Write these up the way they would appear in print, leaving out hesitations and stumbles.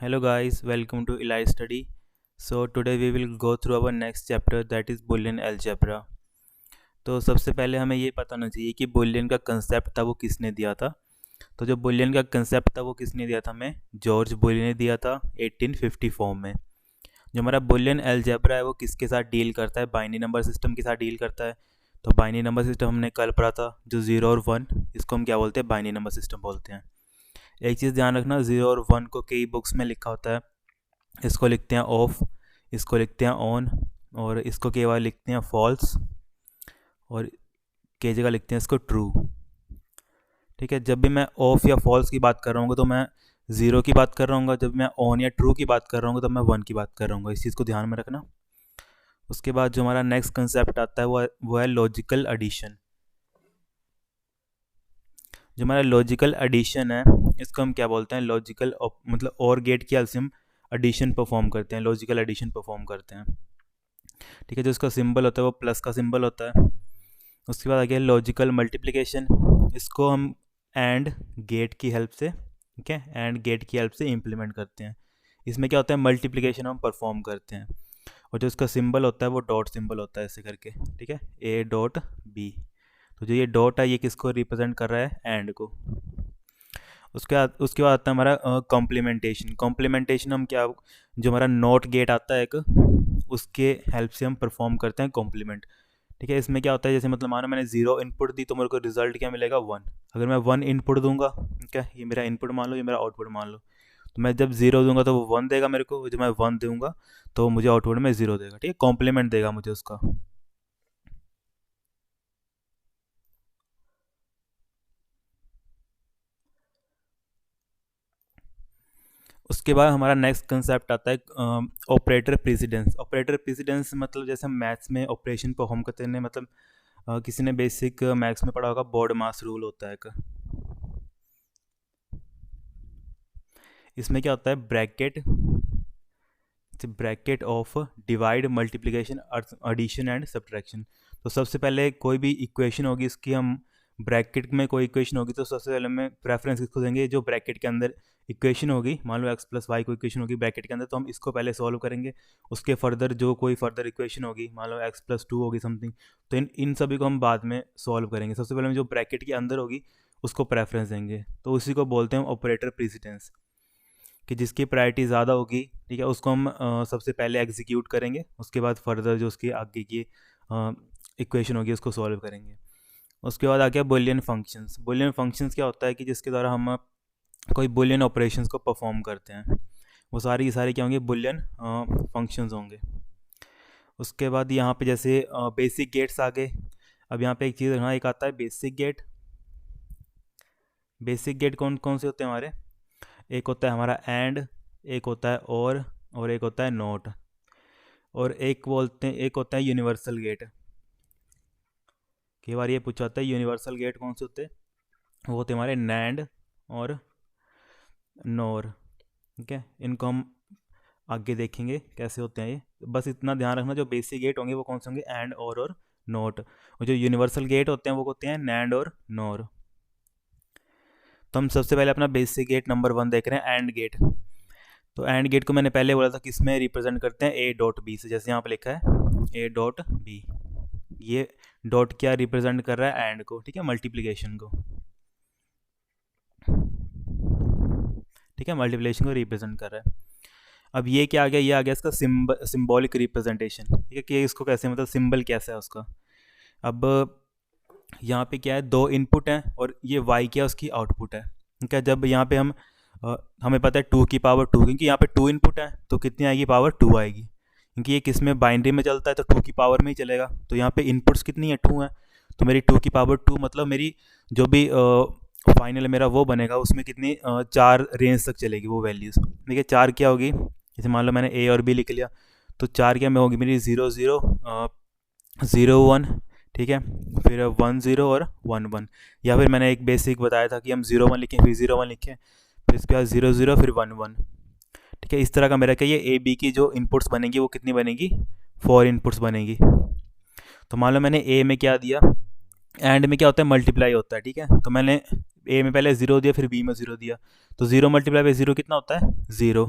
Hello guys, welcome to Eli Study. So today we will go through our next chapter that is Boolean algebra. तो सबसे पहले हमें ये पता होना चाहिए कि बूलियन का कंसेप्ट था वो किसने दिया था। तो जो बूलियन का कंसेप्ट था वो किसने दिया था, हमें जॉर्ज बूलियन ने दिया था 1854 में। जो हमारा बूलियन अलजेब्रा है वो किसके साथ डील करता है, बाइनरी नंबर सिस्टम के साथ डील करता है। तो बाइनरी नंबर सिस्टम हमने कल पढ़ा था, जो 0 और 1, इसको हम क्या बोलते हैं, बाइनरी नंबर सिस्टम बोलते हैं। एक चीज़ ध्यान रखना, 0 और 1 को कई बुक्स में लिखा होता है, इसको लिखते हैं ऑफ, इसको लिखते हैं ऑन, और इसको कई बार लिखते हैं फॉल्स, और कई जगह लिखते हैं इसको ट्रू। ठीक है, जब भी मैं ऑफ या फॉल्स की बात कर रहा हूँ तो मैं ज़ीरो की बात कर रहा हूँ, जब मैं ऑन या ट्रू की बात कर रहा हूँ तो मैं 1 की बात कर रहा हूँ। इस चीज़ को ध्यान में रखना। उसके बाद जो हमारा नेक्स्ट कंसेप्ट आता है वो है लॉजिकल एडिशन। जो हमारा लॉजिकल एडिशन है इसको हम क्या बोलते हैं, लॉजिकल मतलब और गेट की हेल्प से हम एडिशन परफॉर्म करते हैं, लॉजिकल एडिशन परफॉर्म करते हैं। ठीक है, जो इसका सिंबल होता है वो प्लस का सिंबल होता है। उसके बाद आ गया लॉजिकल मल्टीप्लिकेशन, इसको हम एंड गेट की हेल्प से, ठीक है, एंड गेट की हेल्प से इम्प्लीमेंट करते हैं। इसमें क्या होता है, मल्टीप्लिकेशन हम परफॉर्म करते हैं, और जो इसका सिंबल होता है वो डॉट सिंबल होता है ऐसे करके। ठीक है, ए डॉट बी। तो जो ये डॉट है ये किसको रिप्रेजेंट कर रहा है, एंड को। उसके बाद आता है हमारा कॉम्प्लीमेंटेशन। कॉम्प्लीमेंटेशन हम क्या, जो हमारा नॉट गेट आता है एक, उसके हेल्प से हम परफॉर्म करते हैं कॉम्प्लीमेंट। ठीक है, इसमें क्या होता है, जैसे मतलब मानो मैंने 0 इनपुट दी तो मेरे को रिजल्ट क्या मिलेगा, 1। अगर मैं 1 इनपुट दूंगा, ठीक है, ये मेरा इनपुट मान लो, ये मेरा आउटपुट मान लो, तो मैं जब 0 दूंगा तो वो 1 देगा मेरे को, जब मैं 1 दूंगा तो मुझे आउटपुट में 0 देगा। ठीक है, कॉम्प्लीमेंट देगा मुझे उसका। उसके बाद हमारा नेक्स्ट कंसेप्ट आता है ऑपरेटर प्रेसिडेंस। ऑपरेटर प्रेसिडेंस मतलब जैसे हम मैथ्स में ऑपरेशन परफॉर्म करते हैं, मतलब किसी ने बेसिक मैथ्स में पढ़ा होगा, बॉड मास रूल होता है एक। इसमें क्या होता है, bracket of divide multiplication addition and subtraction. तो सबसे पहले कोई भी इक्वेशन होगी इसकी हम ब्रैकेट में, कोई इक्वेशन होगी तो सबसे पहले हमें प्रेफरेंस किसको देंगे, जो ब्रैकेट के अंदर इक्वेशन होगी, मान लो एक्स प्लस वाई कोई इक्वेशन होगी ब्रैकेट के अंदर, तो हम इसको पहले सॉल्व करेंगे। उसके फर्दर जो कोई फर्दर इक्वेशन होगी, मान लो एक्स प्लस 2 होगी समथिंग, तो इन सभी को हम बाद में सॉल्व करेंगे। सबसे पहले हम जो ब्रैकेट के अंदर होगी उसको प्रेफरेंस देंगे, तो उसी को बोलते हैं ऑपरेटर प्रेसिडेंस, कि जिसकी प्रायोरिटी ज़्यादा होगी, ठीक है, उसको हम सबसे पहले एग्जीक्यूट करेंगे, उसके बाद फर्दर जो उसकी आगे की इक्वेशन होगी उसको सॉल्व करेंगे। उसके बाद आ गया बुलियन फंक्शंस। बुलियन फंक्शंस क्या होता है कि जिसके द्वारा हम कोई बुलियन ऑपरेशंस को परफॉर्म करते हैं, वो सारी की सारी क्या होंगे, बुलियन फंक्शंस होंगे। उसके बाद यहाँ पे जैसे बेसिक गेट्स आ गए। अब यहाँ पे एक चीज़ रखना, एक आता है बेसिक गेट। बेसिक गेट कौन कौन से होते हैं हमारे, एक होता है हमारा एंड, एक होता है और एक होता है नॉट, और एक बोलते हैं, एक होता है यूनिवर्सल गेट। कई बार ये पूछा जाता है यूनिवर्सल गेट कौन से होते हैं, वो होते हैं हमारे नैंड और नोर। ठीक है, इनको हम आगे देखेंगे कैसे होते हैं ये। बस इतना ध्यान रखना, जो बेसिक गेट होंगे वो कौन से होंगे, एंड और नोट, और जो यूनिवर्सल गेट होते हैं वो होते हैं नैंड और नोर। तो हम सबसे पहले अपना बेसिक गेट नंबर 1 देख रहे हैं, एंड गेट। तो एंड गेट को मैंने पहले बोला था किस में रिप्रेजेंट करते हैं, ए डॉट बी से, जैसे यहाँ पे लिखा है ए डॉट बी। ये डॉट क्या रिप्रेजेंट कर रहा है, एंड को, ठीक है, मल्टीप्लिकेशन को। ठीक है, मल्टीप्लिकेशन को रिप्रेजेंट कर रहा है। अब ये क्या आ गया, ये आ गया इसका सिंबॉलिक रिप्रेजेंटेशन। ठीक है, कि इसको कैसे, मतलब सिंबल कैसा है उसका। अब यहाँ पे क्या है, 2 इनपुट हैं और ये वाई क्या है, उसकी आउटपुट है। ठीक है, जब यहाँ पे हमें पता है 2 की पावर 2, क्योंकि यहाँ पे 2 इनपुट है तो कितनी आएगी, पावर 2 आएगी, क्योंकि ये किस में, बाइनरी में चलता है, तो 2 की पावर में ही चलेगा। तो यहाँ पे इनपुट्स कितनी है, 2 है, तो मेरी 2 की पावर 2, मतलब मेरी जो भी फाइनल मेरा वो बनेगा उसमें कितनी 4 रेंज तक चलेगी वो वैल्यूज़। देखिए 4 क्या होगी, जैसे मान लो मैंने ए और बी लिख लिया, तो 4 क्या में होगी मेरी, 0 0 0 1, ठीक है, फिर 1 0 और 1 1। या फिर मैंने एक बेसिक बताया था कि हम 0 1 लिखें, फिर 0 1 लिखें, फिर इसके बाद 0 0 फिर 1 1। ठीक है, इस तरह का मेरा क्या, ये ए बी की जो इनपुट्स बनेंगी वो कितनी बनेगी, 4 इनपुट्स बनेगी। तो मान लो मैंने ए में क्या दिया, एंड में क्या होता है, मल्टीप्लाई होता है। ठीक है, तो मैंने ए में पहले 0 दिया, फिर बी में 0 दिया, तो 0 मल्टीप्लाई बाई 0 कितना होता है, 0।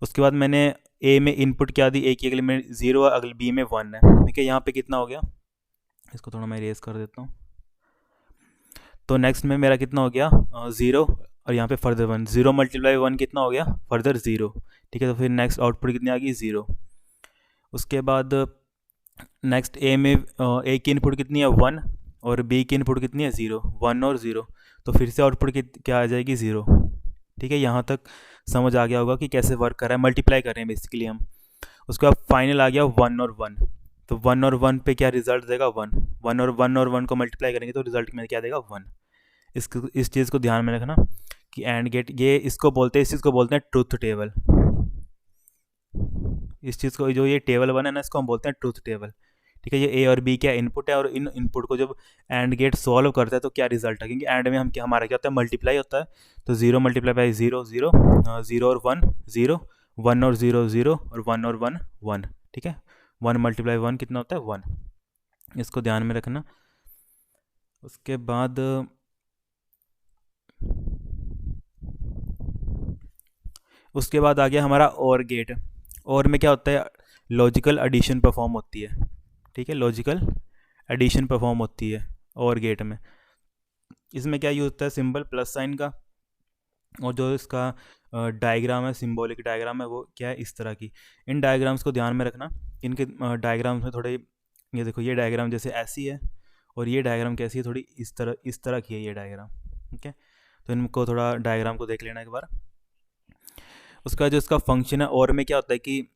उसके बाद मैंने ए में इनपुट क्या दी, ए की अगले में 0 है, अगले बी में 1 है, ठीक है। यहाँ पे कितना हो गया, इसको थोड़ा मैं इरेज कर देता हूँ। तो नेक्स्ट में मेरा कितना हो गया 0, और यहाँ पे फर्दर 1, 0 मल्टीप्लाई 1 कितना हो गया, फर्दर 0, ठीक है। तो फिर नेक्स्ट आउटपुट कितनी आ गई 0। उसके बाद नेक्स्ट ए में ए की इनपुट कितनी है 1, और बी की इनपुट कितनी है 0, 1 और 0, तो फिर से आउटपुट क्या आ जाएगी 0, ठीक है। यहाँ तक समझ आ गया होगा कि कैसे वर्क कर रहा है, मल्टीप्लाई कर रहे हैं बेसिकली हम। उसके बाद फाइनल आ गया 1 और 1, तो 1 और 1 पे क्या रिजल्ट देगा 1, 1 और 1 को मल्टीप्लाई करेंगे तो रिजल्ट में क्या देगा 1। इस चीज़ को ध्यान में रखना कि एंड गेट, ये इसको बोलते हैं, इस चीज़ को बोलते हैं ट्रूथ टेबल। इस चीज़ को, जो ये टेबल बना है ना, इसको हम बोलते हैं ट्रूथ टेबल, ठीक है। ये ए और बी क्या इनपुट है, और इन इनपुट को जब एंड गेट सॉल्व करता है तो क्या रिजल्ट है, क्योंकि एंड में हम क्या, हमारा क्या होता है, मल्टीप्लाई होता है। तो 0 मल्टीप्लाई बाई 0 0, 0 और 1 0, 1 और 0 0, और 1 और 1 1, ठीक है। 1 मल्टीप्लाई 1 कितना होता है 1, इसको ध्यान में रखना। उसके बाद आ गया हमारा और गेट। और में क्या होता है, लॉजिकल एडिशन परफॉर्म होती है, ठीक है। लॉजिकल एडिशन परफॉर्म होती है और गेट में। इसमें क्या यूज होता है, सिंबल प्लस साइन का, और जो इसका डायग्राम है, सिंबॉलिक डायग्राम है, वो क्या है, इस तरह की। इन डायग्राम्स को ध्यान में रखना, इनके डायग्राम्स में थोड़े, ये देखो ये डायग्राम जैसे ऐसी है, और ये डायग्राम कैसी है, थोड़ी इस तरह की है ये डायग्राम, ठीक है। तो इनको थोड़ा डायग्राम को देख लेना एक बार। उसका जो इसका फंक्शन है और में क्या होता है कि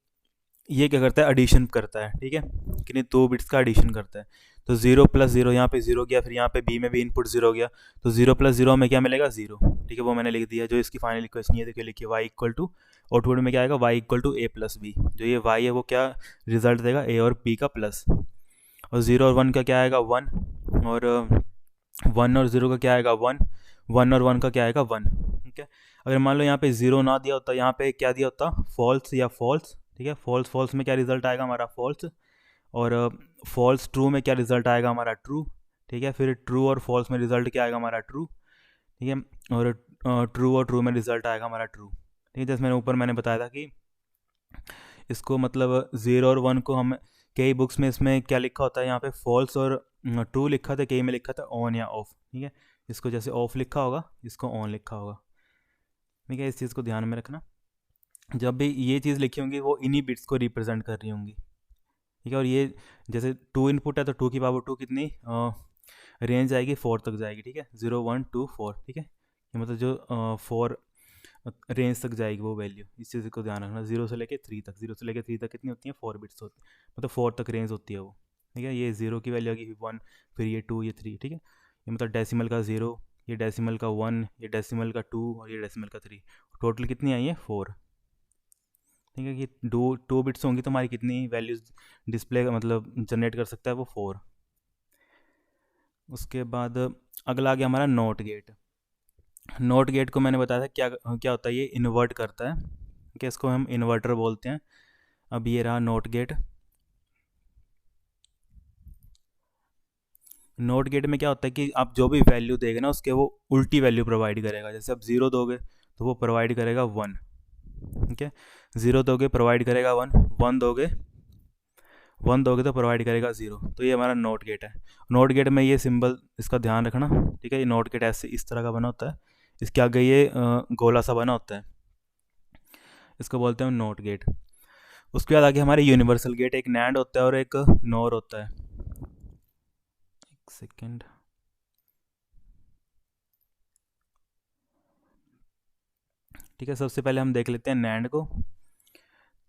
ये क्या करता है, एडिशन करता है, ठीक है। किन्हीं 2 बिट्स का एडिशन करता है। तो 0 प्लस 0, यहाँ पे 0 गया, फिर यहाँ पे बी में भी इनपुट 0 गया, तो 0 प्लस 0 में क्या मिलेगा 0, ठीक है। वो मैंने लिख दिया। जो इसकी फाइनल इक्वेशन ये देखिए, लिखिए y इक्वल टू, आउटपुट में क्या आएगा, y equal to a plus b. जो ये y है वो क्या रिजल्ट देगा, a और b का प्लस। और 0 और 1 का क्या आएगा 1, और 1 और 0 का क्या आएगा 1, 1 और 1 का क्या आएगा 1, ठीक है। अगर मान लो यहाँ पे 0 ना दिया होता, यहाँ पे क्या दिया होता, फॉल्स या फॉल्स, ठीक है। फॉल्स फॉल्स में क्या रिजल्ट आएगा हमारा फॉल्स, और फॉल्स ट्रू में क्या रिजल्ट आएगा हमारा ट्रू, ठीक है। फिर ट्रू और फॉल्स में रिजल्ट क्या आएगा हमारा ट्रू, ठीक है। और ट्रू और ट्रू में रिजल्ट आएगा हमारा ट्रू, ठीक है। जैसे मैंने बताया था कि इसको मतलब 0 और 1 को हम कई बुक्स में इसमें क्या लिखा होता है, यहाँ पे फॉल्स और ट्रू लिखा था, कई में लिखा था ऑन या ऑफ, ठीक है। इसको जैसे ऑफ लिखा होगा, इसको ऑन लिखा होगा, ठीक है। इस चीज़ को ध्यान में रखना। जब भी ये चीज़ लिखी होंगी वो इन्हीं बिट्स को रिप्रेजेंट कर रही होंगी, ठीक है। और ये जैसे 2 इनपुट है तो 2 की पावर 2 कितनी रेंज आएगी 4 तक जाएगी, ठीक है। 0 1 2 4, ठीक है। ये मतलब जो 4 रेंज तक जाएगी वो वैल्यू, इस चीज़ को ध्यान रखना। 0 से लेके 3 तक, 0 से लेके 3 तक कितनी होती है 4 बिट्स होती है, मतलब 4 तक रेंज होती है वो, ठीक है। ये 0 की वैल्यू आ गई 1, फिर ये 2, ये 3, ठीक है। ये मतलब डेसिमल का 0, ये डेसिमल का 1, ये डेसिमल का 2, और ये डेसिमल का 3, टोटल कितनी आई है 4, ठीक है। कि 2 बिट्स होंगी तो हमारी कितनी वैल्यूज डिस्प्ले मतलब जनरेट कर सकता है वो 4। उसके बाद अगला आ गया हमारा नोट गेट। नोट गेट को मैंने बताया था क्या क्या होता है, ये इन्वर्ट करता है, कि इसको हम इन्वर्टर बोलते हैं। अब ये रहा नोट गेट। नोट गेट में क्या होता है कि आप जो भी वैल्यू देगा ना, उसके वो उल्टी वैल्यू प्रोवाइड करेगा। जैसे आप 0 दोगे तो वो प्रोवाइड करेगा 1, ठीक है। 0 दोगे प्रोवाइड करेगा 1, 1 दोगे तो प्रोवाइड करेगा 0। तो ये हमारा नोट गेट है। नोट गेट में ये सिंबल इसका ध्यान रखना, ठीक है। ये नोट गेट ऐसे इस तरह का बना होता है, इसके आगे ये गोला सा बना होता है, इसको बोलते हैं नोट गेट। उसके बाद आगे हमारे यूनिवर्सल गेट, एक नैंड होता है और एक नोर होता है। एक सेकेंड, ठीक है। सबसे पहले हम देख लेते हैं नैंड को।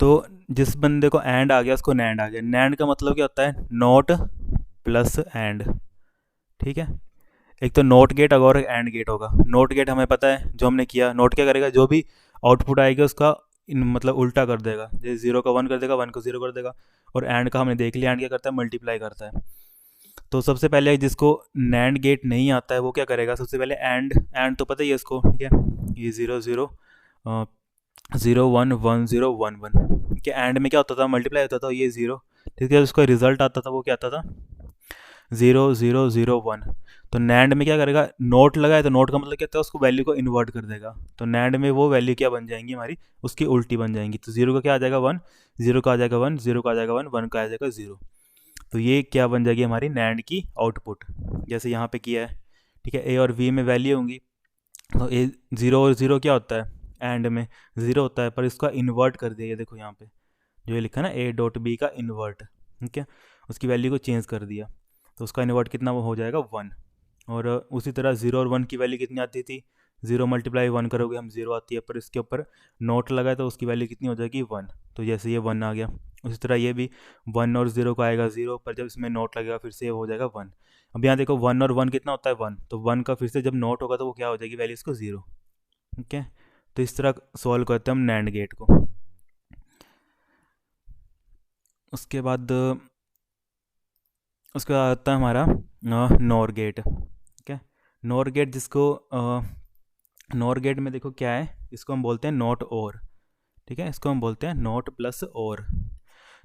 तो जिस बंदे को एंड आ गया उसको नैंड आ गया। नैंड का मतलब क्या होता है, नोट प्लस एंड, ठीक है। एक तो नोट गेट और एंड गेट होगा। नोट गेट हमें पता है, जो हमने किया, नोट क्या करेगा, जो भी आउटपुट आएगा उसका मतलब उल्टा कर देगा। जैसे 0 का 1 कर देगा, 1 को 0 कर देगा। और एंड का हमने देख लिया, एंड क्या करता है, मल्टीप्लाई करता है। तो सबसे पहले जिसको नैंड गेट नहीं आता है वो क्या करेगा, सबसे पहले एंड तो पता ही है इसको, ठीक है। ये 0 0 0 1 1 0 1 1 के एंड में क्या होता था, मल्टीप्लाई होता था, ये 0, ठीक है। उसका रिजल्ट आता था वो क्या आता था 0 0 0 1। तो नैंड में क्या करेगा, नोट लगाए तो नोट का मतलब क्या होता है, उसको वैल्यू को इन्वर्ट कर देगा। तो नैंड में वो वैल्यू क्या बन जाएंगी हमारी, उसकी उल्टी बन जाएंगी। तो जीरो का क्या आ जाएगा 1, जीरो का आ जाएगा 1, जीरो का आ जाएगा 1, 1 का आ जाएगा 0। तो ये क्या बन जाएगी हमारी नैंड की आउटपुट, जैसे यहाँ पे किया है। ठीक है, ए और बी में वैल्यू होंगी। तो ए जीरो और जीरो क्या होता है, एंड में ज़ीरो होता है, पर इसका इन्वर्ट कर दिया। ये देखो यहाँ पे जो ये लिखा है ना, ए डॉट बी का इन्वर्ट। ठीक है, उसकी वैल्यू को चेंज कर दिया, तो उसका इन्वर्ट कितना वो हो जाएगा 1। और उसी तरह ज़ीरो और 1 की वैल्यू कितनी आती थी, ज़ीरो मल्टीप्लाई 1 करोगे हम ज़ीरो आती है, पर इसके ऊपर नोट लगाए तो उसकी वैल्यू कितनी हो जाएगी 1। तो जैसे ये 1 आ गया, उसी तरह ये भी 1 और 0 का आएगा 0, पर जब इसमें नोट लगेगा फिर से ये हो जाएगा 1। अब यहाँ देखो 1 और 1 कितना होता है 1, तो 1 का फिर से जब नोट होगा तो वो क्या हो जाएगी वैल्यू इसको 0। ठीक है, तो इस तरह सॉल्व करते हैं हम नैंड गेट को। उसके बाद उसके बाद आता है हमारा नॉर गेट। ठीक है, नॉर गेट जिसको नॉर गेट में देखो क्या है, इसको हम बोलते हैं नॉट और। ठीक है, इसको हम बोलते हैं नॉट प्लस और।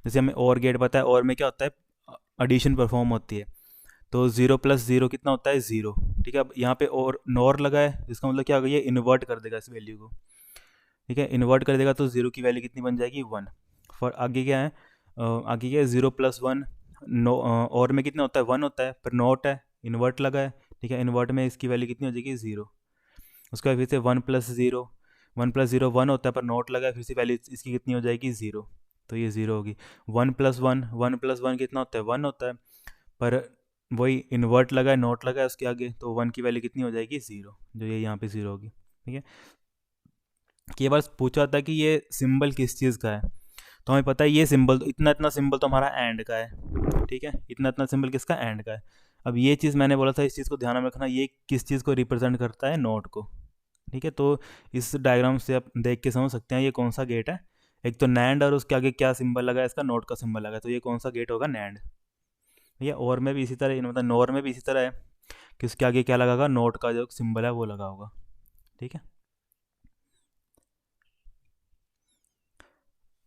जैसे हमें और गेट पता है, और में क्या होता है, एडिशन परफॉर्म होती है। तो ज़ीरो प्लस ज़ीरो कितना होता है 0। ठीक है, अब यहाँ पे और नॉर लगा है, इसका मतलब क्या होगा, ये इन्वर्ट कर देगा इस वैल्यू को। ठीक है, इन्वर्ट कर देगा तो 0 की वैल्यू कितनी बन जाएगी 1। फॉर आगे क्या है, आगे क्या है 0 + 1। नो और में कितना होता है 1 होता है, पर नॉट है, इन्वर्ट लगा है। ठीक है, इन्वर्ट में इसकी वैल्यू कितनी हो जाएगी 0। उसके बाद फिर से 1 + 0, 1 + 0 1 होता है, पर नॉट लगा है, फिर से वैल्यू इसकी कितनी हो जाएगी 0। तो ये 0 होगी। 1 + 1, 1 + 1 कितना होता है 1 होता है, पर वही इन्वर्ट लगा है, नॉट लगा है उसके आगे, तो 1 की वैल्यू कितनी हो जाएगी 0, जो ये यहाँ पे 0 होगी। ठीक है, कि ये बार पूछा था कि ये सिंबल किस चीज़ का है, तो हमें पता है ये सिंबल, तो इतना इतना सिंबल तो हमारा एंड का है। ठीक है, इतना इतना सिंबल किसका, एंड का है। अब ये चीज़ मैंने बोला था, इस चीज़ को ध्यान में रखना, ये किस चीज़ को रिप्रेजेंट करता है, नोट को। ठीक है, तो इस डायग्राम से आप देख के समझ सकते हैं ये कौन सा गेट है। एक तो नैंड और उसके आगे क्या सिंबल लगा है, इसका नोट का सिंबल लगा है, तो ये कौन सा गेट होगा, नैंड। ये और में भी इसी तरह, मतलब नोर में भी इसी तरह है कि उसके आगे क्या लगा होगा, नोट का जो सिंबल है वो लगा होगा। ठीक है,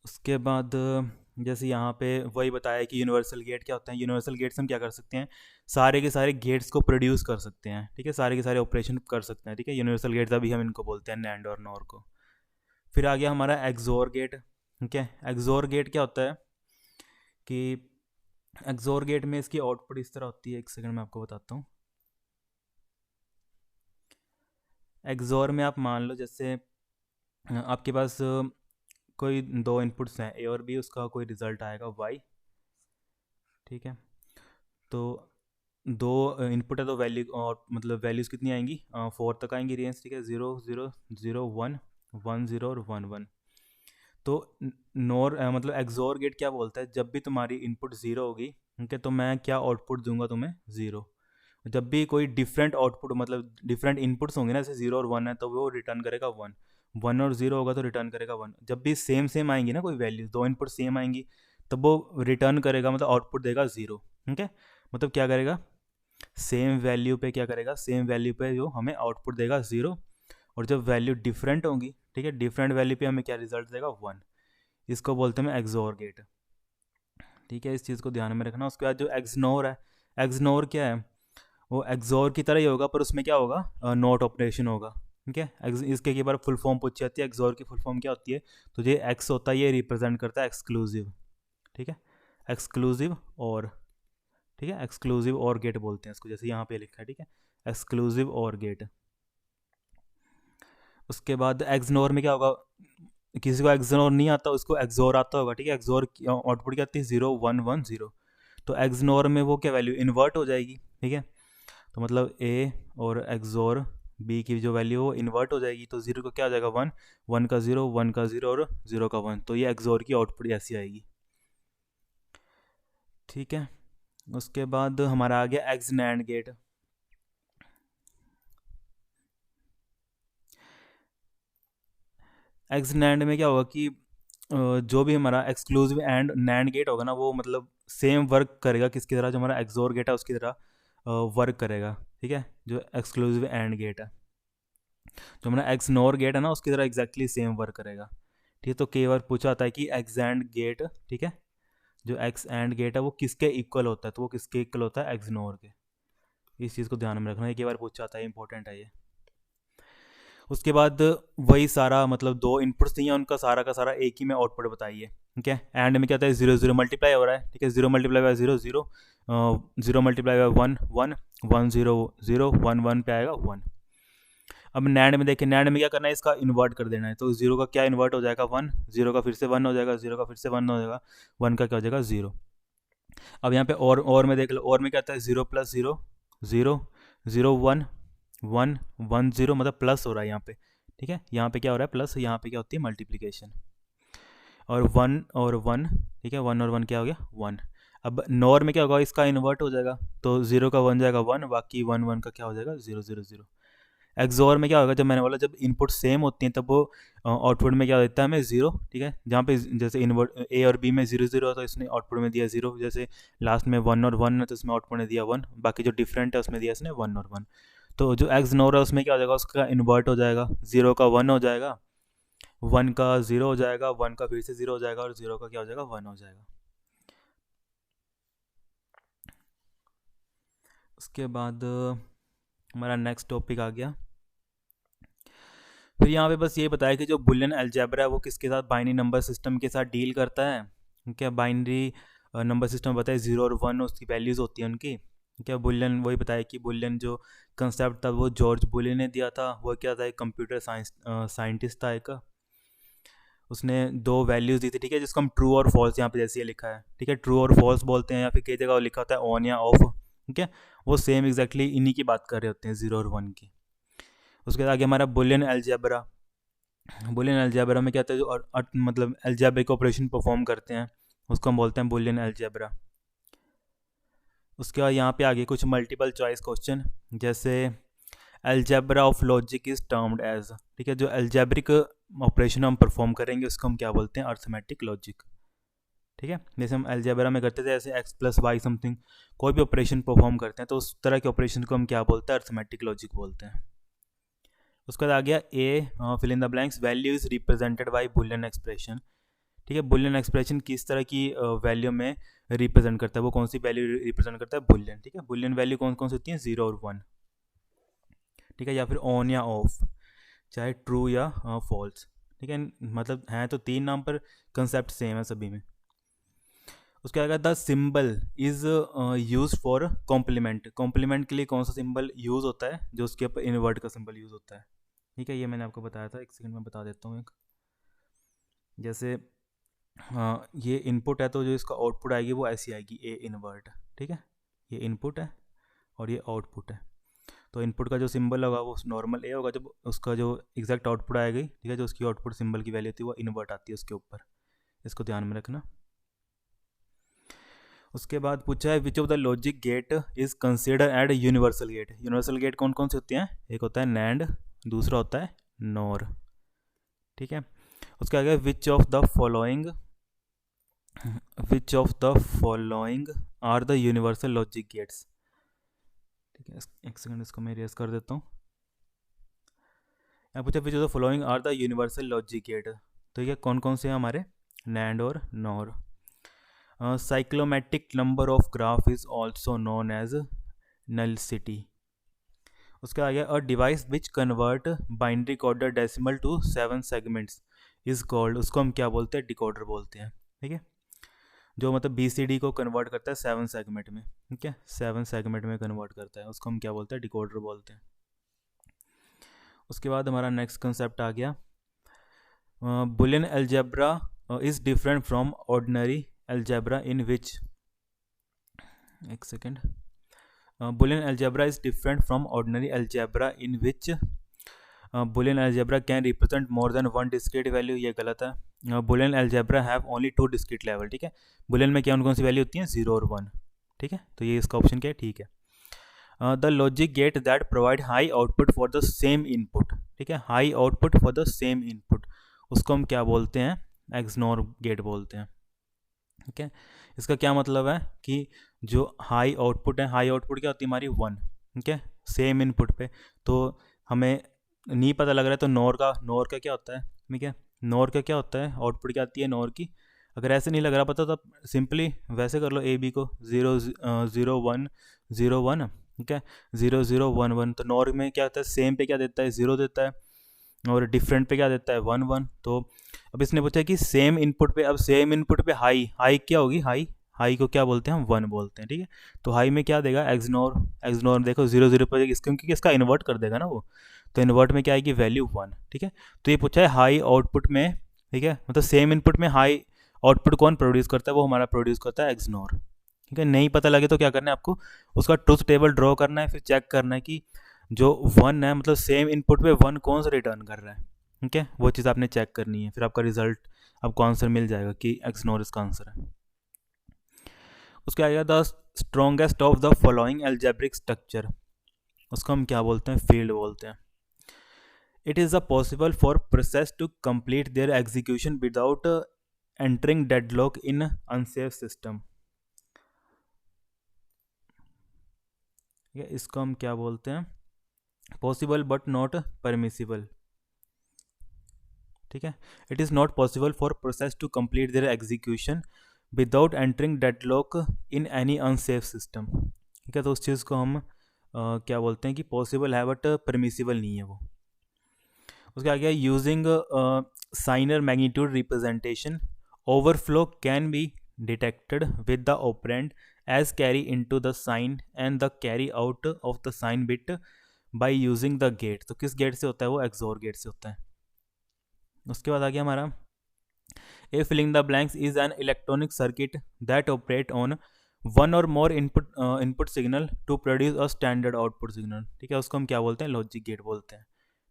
उसके बाद जैसे यहाँ पे वही बताया कि यूनिवर्सल गेट क्या होता है। यूनिवर्सल गेट से हम क्या कर सकते हैं, सारे के सारे गेट्स को प्रोड्यूस कर सकते हैं। ठीक है, सारे के सारे ऑपरेशन कर सकते हैं। ठीक है, यूनिवर्सल गेट अभी हम इनको बोलते हैं नैंड और नोर को। फिर आ गया हमारा एक्सोर गेट। ठीक है, एक्सोर गेट क्या होता है कि एक्सोर गेट में इसकी आउटपुट इस तरह होती है, एक सेकंड में आपको बताता हूँ। एक्सोर में आप मान लो जैसे आपके पास कोई दो इनपुट्स हैं, ए और बी, उसका कोई रिजल्ट आएगा वाई। ठीक है, तो दो इनपुट है, तो वैल्यू और मतलब वैल्यूज़ कितनी आएंगी, 4 तक आएंगी रेंज। ठीक है, 0 0 0 1 1 0 और 1 1। तो नोर मतलब एक्सोर गेट क्या बोलता है, जब भी तुम्हारी इनपुट 0 होगी, ठीक है, तो मैं क्या आउटपुट दूंगा तुम्हें 0। जब भी कोई डिफरेंट आउटपुट, मतलब डिफरेंट इनपुट्स होंगे ना, जैसे 0 और 1 है, तो वो रिटर्न करेगा 1। 1 और 0 होगा तो रिटर्न करेगा 1। जब भी सेम सेम आएंगी ना कोई वैल्यू, दो इनपुट सेम आएंगी, तब वो रिटर्न करेगा, मतलब आउटपुट देगा 0। ठीक है, मतलब क्या करेगा, सेम वैल्यू पे क्या करेगा, सेम वैल्यू पे जो हमें आउटपुट देगा 0। और जब वैल्यू डिफरेंट होंगी, ठीक है, डिफरेंट वैल्यू पे हमें क्या रिजल्ट देगा 1। इसको बोलते हैं एक्सोर गेट। ठीक है, इस चीज़ को ध्यान में रखना। उसके बाद जो एक्सनोर है, एक्सनोर क्या है, वो एक्सोर की तरह ही होगा, पर उसमें क्या होगा, नोट ऑपरेशन होगा। ठीक है, इसके एक बार फुल फॉर्म पूछी जाती है, एक्सोर की फुल फॉर्म क्या होती है, तो ये एक्स होता है, ये रिप्रेजेंट करता है एक्सक्लूसिव। ठीक है, एक्सक्लूसिव और, ठीक है, एक्सक्लूसिव और गेट बोलते हैं इसको, जैसे यहाँ पे लिखा है। ठीक है, एक्सक्लूसिव और गेट। उसके बाद एक्सनोर में क्या होगा, किसी को एक्सनोर नहीं आता, उसको एक्सोर आता होगा। ठीक है, एक्सोर आउटपुट क्या आती है 0 1 1 0। तो एक्सनोर में वो क्या वैल्यू इन्वर्ट हो जाएगी। ठीक है, तो मतलब ए और एक्सोर बी की जो वैल्यू वो इन्वर्ट हो जाएगी, तो 0 का क्या आ जाएगा 1, 1 का 0, 1 का 0 और 0 का 1। तो ये एक्सोर की आउटपुट ऐसी आएगी। ठीक है, उसके बाद हमारा आ गया X NAND gate. X NAND में क्या होगा कि जो भी हमारा एक्सक्लूसिव एंड नैंड गेट होगा ना, वो मतलब सेम वर्क करेगा किसकी तरह, जो हमारा एक्सोर गेट है उसकी तरह वर्क करेगा। ठीक है, जो एक्सक्लूसिव एंड गेट है, जो हमारा एक्स नोर गेट है ना, उसकी तरह एग्जैक्टली सेम वर्क करेगा। ठीक है, तो कई बार पूछा आता है कि एक्स एंड गेट, ठीक है, जो एक्स एंड गेट है वो किसके इक्वल होता है, तो वो किसके इक्वल होता है, एक्स नोर के। इस चीज़ को ध्यान में रखना, एक बार पूछा था, इंपॉर्टेंट है ये। उसके बाद वही सारा मतलब दो इनपुट्स दिए हैं, उनका सारा का सारा एक ही में आउटपुट बताइए, ठीक है। एंड में क्या होता है, जीरो जीरो मल्टीप्लाई हो रहा है, ठीक है, zero multiply by zero zero, zero multiply by one one, one zero zero, one one पे आएगा वन। अब नैंड में देखिए, नैंड में क्या करना है, इसका इन्वर्ट कर देना है, तो जीरो का क्या इन्वर्ट हो जाएगा, वन, जीरो का फिर से वन हो जाएगा, जीरो का फिर से वन हो जाएगा, वन का क्या हो जाएगा, जीरो। अब यहाँ पे और में देख लो, और में क्या आता है, zero plus zero zero, zero one one one zero, मतलब प्लस हो रहा है यहाँ पे, ठीक है, यहाँ पे क्या हो रहा है प्लस, यहाँ पे क्या होती है मल्टीप्लीकेशन। और वन, ठीक है, वन और वन क्या हो गया, वन। अब नॉर में क्या होगा, इसका इन्वर्ट हो जाएगा, तो जीरो का वन जाएगा वन, बाकी वन वन का क्या हो जाएगा, जीरो जीरो जीरो। एक्सोर में क्या होगा, जब मैंने बोला जब इनपुट सेम होती हैं तब वो आउटपुट में क्या देता है हमें, जीरो, ठीक है, जहाँ पे जैसे इन्वर्ट ए और बी में जीरो जीरो, तो इसने आउटपुट में दिया जीरो, जैसे लास्ट में वन और वन है तो इसमें आउटपुट ने दिया वन, बाकी जो डिफरेंट है उसमें दिया इसने वन और वन। तो जो एक्स नोर है उसमें क्या हो जाएगा, उसका इन्वर्ट हो जाएगा, जीरो का वन हो जाएगा, वन का जीरो हो जाएगा, वन का फिर से जीरो हो जाएगा, और जीरो का क्या हो जाएगा, वन हो जाएगा। उसके बाद हमारा नेक्स्ट टॉपिक आ गया। फिर यहाँ पे बस ये बताया कि जो बुलियन अलजेब्रा है वो किसके साथ, बाइनरी नंबर सिस्टम के साथ डील करता है, क्या बाइनरी नंबर सिस्टम बताया, जीरो और वन उसकी वैल्यूज़ होती हैं उनकी, क्या बुलियन, वही बताया कि बुलियन जो कंसेप्ट था वो जॉर्ज बुलियन ने दिया था, वो क्या था, एक कंप्यूटर साइंस साइंटिस्ट था एक, उसने दो वैल्यूज़ दी थी, ठीक है, जिसको हम ट्रू और फॉल्स यहाँ पे जैसे ये लिखा है, ठीक है, ट्रू और फॉल्स बोलते हैं, या फिर कई जगह लिखा होता है ऑन या ऑफ, ठीक है, वो सेम एग्जैक्टली इन्हीं की बात कर रहे होते हैं, जीरो और वन की। उसके बाद आगे हमारा बुलियन अलजेब्रा। बुलियन अलजेब्रा में क्या होता है, जो मतलब अलजेब्रिक ऑपरेशन परफॉर्म करते हैं उसको हम बोलते हैं बुलियन अलजेब्रा। उसके बाद यहाँ पे आगे कुछ मल्टीपल चॉइस क्वेश्चन, जैसे algebra of logic is termed as, ठीक है, जो अलजेब्रिक ऑपरेशन हम परफॉर्म करेंगे उसको हम क्या बोलते हैं, अर्थमेटिक लॉजिक, ठीक है, जैसे हम अलजेब्रा में करते थे ऐसे एक्स प्लस वाई समथिंग, कोई भी ऑपरेशन परफॉर्म करते हैं तो उस तरह के ऑपरेशन को हम क्या बोलते हैं, अर्थमेटिक लॉजिक बोलते हैं। उसके बाद आ गया A, fill in the blanks, value is represented by Boolean expression, ठीक है, बुलियन एक्सप्रेशन किस तरह की वैल्यू में रिप्रेजेंट करता है, वो कौन सी वैल्यू रिप्रेजेंट करता है, बुलियन, ठीक है, बुलियन वैल्यू कौन कौन सी होती हैं, जीरो और वन, ठीक है, या फिर ऑन या ऑफ, चाहे ट्रू या फॉल्स, ठीक है, मतलब हैं तो तीन नाम पर कंसेप्ट सेम है सभी में। उसके आगे the symbol is use for complement, complement के लिए कौन सा सिंबल यूज़ होता है, जो उसके ऊपर इनवर्ट का सिंबल यूज़ होता है, ठीक है, ये मैंने आपको बताया था, एक सेकंड में बता देता हूँ एक, जैसे ये इनपुट है तो जो इसका आउटपुट आएगी वो ऐसी आएगी, ए इनवर्ट, ठीक है, ये इनपुट है और ये आउटपुट है, तो इनपुट का जो सिंबल होगा वो नॉर्मल ए होगा, जब उसका जो एग्जैक्ट आउटपुट आएगी, ठीक है, जो उसकी आउटपुट सिंबल की वैल्यू होती है वो इन्वर्ट आती है उसके ऊपर, इसको ध्यान में रखना। उसके बाद पूछा है which of the logic gate is considered universal gate, universal gate कौन कौन से होते हैं, एक होता है नैंड, दूसरा होता है नॉर, ठीक है। उसके आगे which of the following are the universal logic gates, ठीक है, एक सेकंड इसको मैं इरेज कर देता हूँ। यहाँ पूछा which of the following are the universal logic gate, तो ये कौन कौन से हैं हमारे, नैंड और NOR. Cyclomatic number of graph is also known as nullity. उसके आगे a device which convert binary coder decimal to 7 segments is called, उसको हम क्या बोलते हैं, डिकोडर बोलते हैं, ठीक है, जो मतलब BCD को कन्वर्ट करता है 7 सेगमेंट में, ठीक है, 7 सेगमेंट में कन्वर्ट करता है, उसको हम क्या बोलते हैं, डिकोडर बोलते हैं। उसके बाद हमारा नेक्स्ट कंसेप्ट आ गया, Boolean algebra is different from ordinary algebra in which, एक second, Boolean algebra is different from ordinary algebra in which Boolean algebra can represent more than one discrete value, ये गलत है, Boolean algebra have only 2 discrete level, ठीक है, Boolean में क्या कौन सी value होती हैं, 0 और 1, ठीक है, तो ये इसका ऑप्शन क्या है, ठीक है। The logic get that provide high output for the same input, ठीक है, high output for the same input, उसको हम क्या बोलते हैं, एक्सनोर गेट बोलते हैं, ठीक है। इसका क्या मतलब है कि जो हाई आउटपुट है, हाई आउटपुट क्या होती है हमारी 1, ठीक है, सेम इनपुट पे, तो हमें नहीं पता लग रहा है तो नॉर का क्या होता है, ठीक है, नॉर का क्या होता है, आउटपुट क्या आती है नॉर की, अगर ऐसे नहीं लग रहा पता तो आप सिंपली वैसे कर लो, ए बी को 0 0 1 0 1, ठीक है, 0 0 1 1। तो नॉर में क्या होता है, सेम पे क्या देता है, 0 देता है, और डिफरेंट पे क्या देता है, 1 1। तो अब इसने पूछा कि सेम इनपुट पे, अब सेम इनपुट पे हाई, हाई क्या होगी, हाई, हाई को क्या बोलते हैं हम, 1 बोलते हैं, ठीक है। तो हाई में क्या देगा, एक्सनोर, एक्सनोर देखो 0 0 पर क्योंकि इसका इन्वर्ट कर देगा ना वो, तो इन्वर्ट में क्या आएगी, वैल्यू 1, ठीक है। तो ये पूछा है हाई आउटपुट में, ठीक है, मतलब सेम इनपुट में हाई आउटपुट कौन प्रोड्यूस करता है, वो हमारा प्रोड्यूस करता है एक्सनोर, ठीक है। नहीं पता लगे तो क्या करना है आपको, उसका ट्रुथ टेबल ड्रॉ करना है, फिर चेक करना है कि जो 1 है, मतलब सेम इनपुट पे 1 कौन सा रिटर्न कर रहा है, ठीक है, वो चीज़ आपने चेक करनी है, फिर आपका रिजल्ट, आपको आंसर मिल जाएगा कि एक्सनोर इसका आंसर है। उसके आगे the strongest of the following algebraic structure, उसको हम क्या बोलते हैं, फील्ड बोलते हैं। It is a possible for process to complete their execution without entering deadlock in unsafe system, ठीक है, इसको हम क्या बोलते हैं, पॉसिबल बट नॉट परमिसिबल, ठीक है। It is not possible for process to complete their execution without entering deadlock in any unsafe system, ठीक है। तो उस चीज़ को हम क्या बोलते हैं कि पॉसिबल है बट परमिसिबल नहीं है वो। उसके आगे using signed magnitude representation, overflow can be detected with the operand as carry into the sign and the carry out of the sign bit by using the gate. तो किस gate से होता है वो, एक्सोर गेट से होता है। उसके बाद आ गया हमारा a filling the blanks is an electronic circuit that operate on one or more input signal to produce a standard output signal, ठीक है। उसको हम क्या बोलते हैं, लॉजिक गेट बोलते हैं,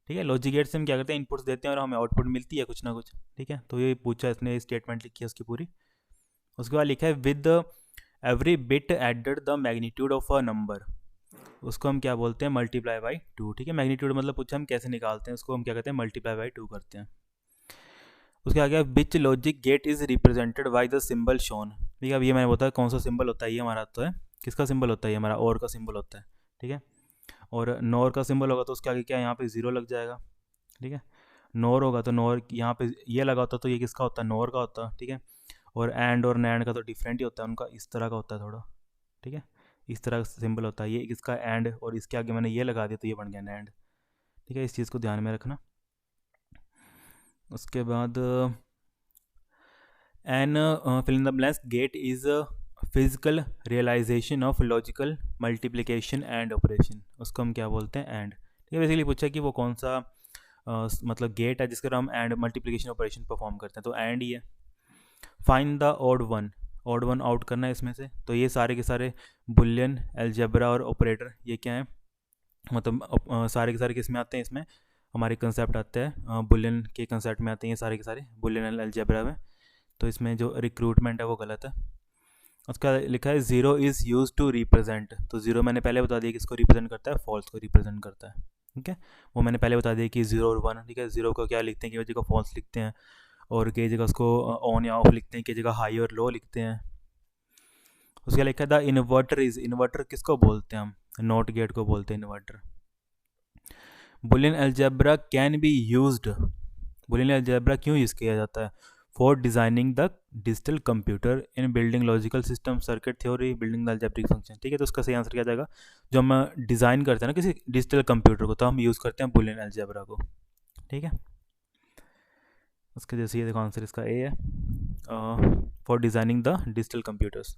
ठीक है। लॉजिक गेट से हम क्या करते हैं, इनपुट्स देते हैं और हमें आउटपुट मिलती है कुछ ना कुछ, ठीक है। तो ये पूछा, इसने स्टेटमेंट लिखी है उसकी पूरी। उसके बाद लिखा है with every bit added the magnitude of a number, उसको हम क्या बोलते हैं, मल्टीप्लाई बाई 2, ठीक है। मैग्नीट्यूड मतलब पूछा हम कैसे निकालते हैं, उसको हम क्या कहते हैं, मल्टीप्लाई बाई 2 करते हैं। उसके आगे which logic gate is represented by the symbol shown, ठीक है। अब ये मैंने बताया कौन सा सिंबल होता है, ये हमारा तो है, किसका सिंबल होता है, ये हमारा और का सिंबल होता है, ठीक है। और नॉर का सिंबल होगा तो उसके आगे क्या, यहाँ पे 0 लग जाएगा, ठीक है। नॉर होगा तो नॉर यहाँ पे ये लगा होता तो ये किसका होता है, नॉर का होता, ठीक है। और एंड और नैंड का तो डिफरेंट ही होता है, उनका इस तरह का होता है थोड़ा, ठीक है, इस तरह का सिंबल होता है। ये किसका एंड, और इसके आगे मैंने ये लगा दिया तो ये बन गया नैंड, ठीक है। इस चीज़ को ध्यान में रखना। उसके बाद an fill in the blanks gate is physical realization of logical multiplication and operation, उसको हम क्या बोलते हैं, एंड, ठीक है। बेसिकली पूछा कि वो कौन सा मतलब गेट है जिसके हम एंड मल्टीप्लिकेशन ऑपरेशन परफॉर्म करते हैं, तो एंड ही है। Find the odd one, odd one out करना है इसमें से, तो ये सारे के सारे बुलियन, अलजेब्रा और ऑपरेटर ये क्या है, मतलब सारे के सारे किस में आते हैं, इसमें हमारे कंसेप्ट आते हैं बुलियन के कंसेप्ट में आते हैं ये सारे के सारे, बुलियन अलजेब्रा में। तो इसमें जो रिक्रूटमेंट है वो गलत है। उसका लिखा है zero is use to represent, तो ज़ीरो मैंने पहले बता दिया कि इसको रिप्रेजेंट करता है, फॉल्स को रिप्रेजेंट करता है, ठीक है। वो मैंने पहले बता दिया कि 0 और 1, ठीक है। 0 को क्या लिखते हैं, कि जगह फॉल्स लिखते हैं, और कई जगह उसको ऑन या ऑफ लिखते हैं, कई जगह हाई और लो लिखते हैं। उसका लिखा है द इन्वर्टर इज, इन्वर्टर किसको बोलते हैं हम, नॉट गेट को बोलते हैं inverter. Boolean algebra can be used, Boolean algebra क्यों यूज़ किया जाता है, for designing the digital computer in building logical system circuit theory building the algebraic function, ठीक है। तो उसका सही आंसर क्या जाएगा, जो हम डिज़ाइन करते हैं ना किसी डिजिटल कंप्यूटर को, तो हम यूज़ करते हैं बुलियन अलजेब्रा को, ठीक है। उसके जैसे ये देखो आंसर इसका ए है, for designing the digital computers.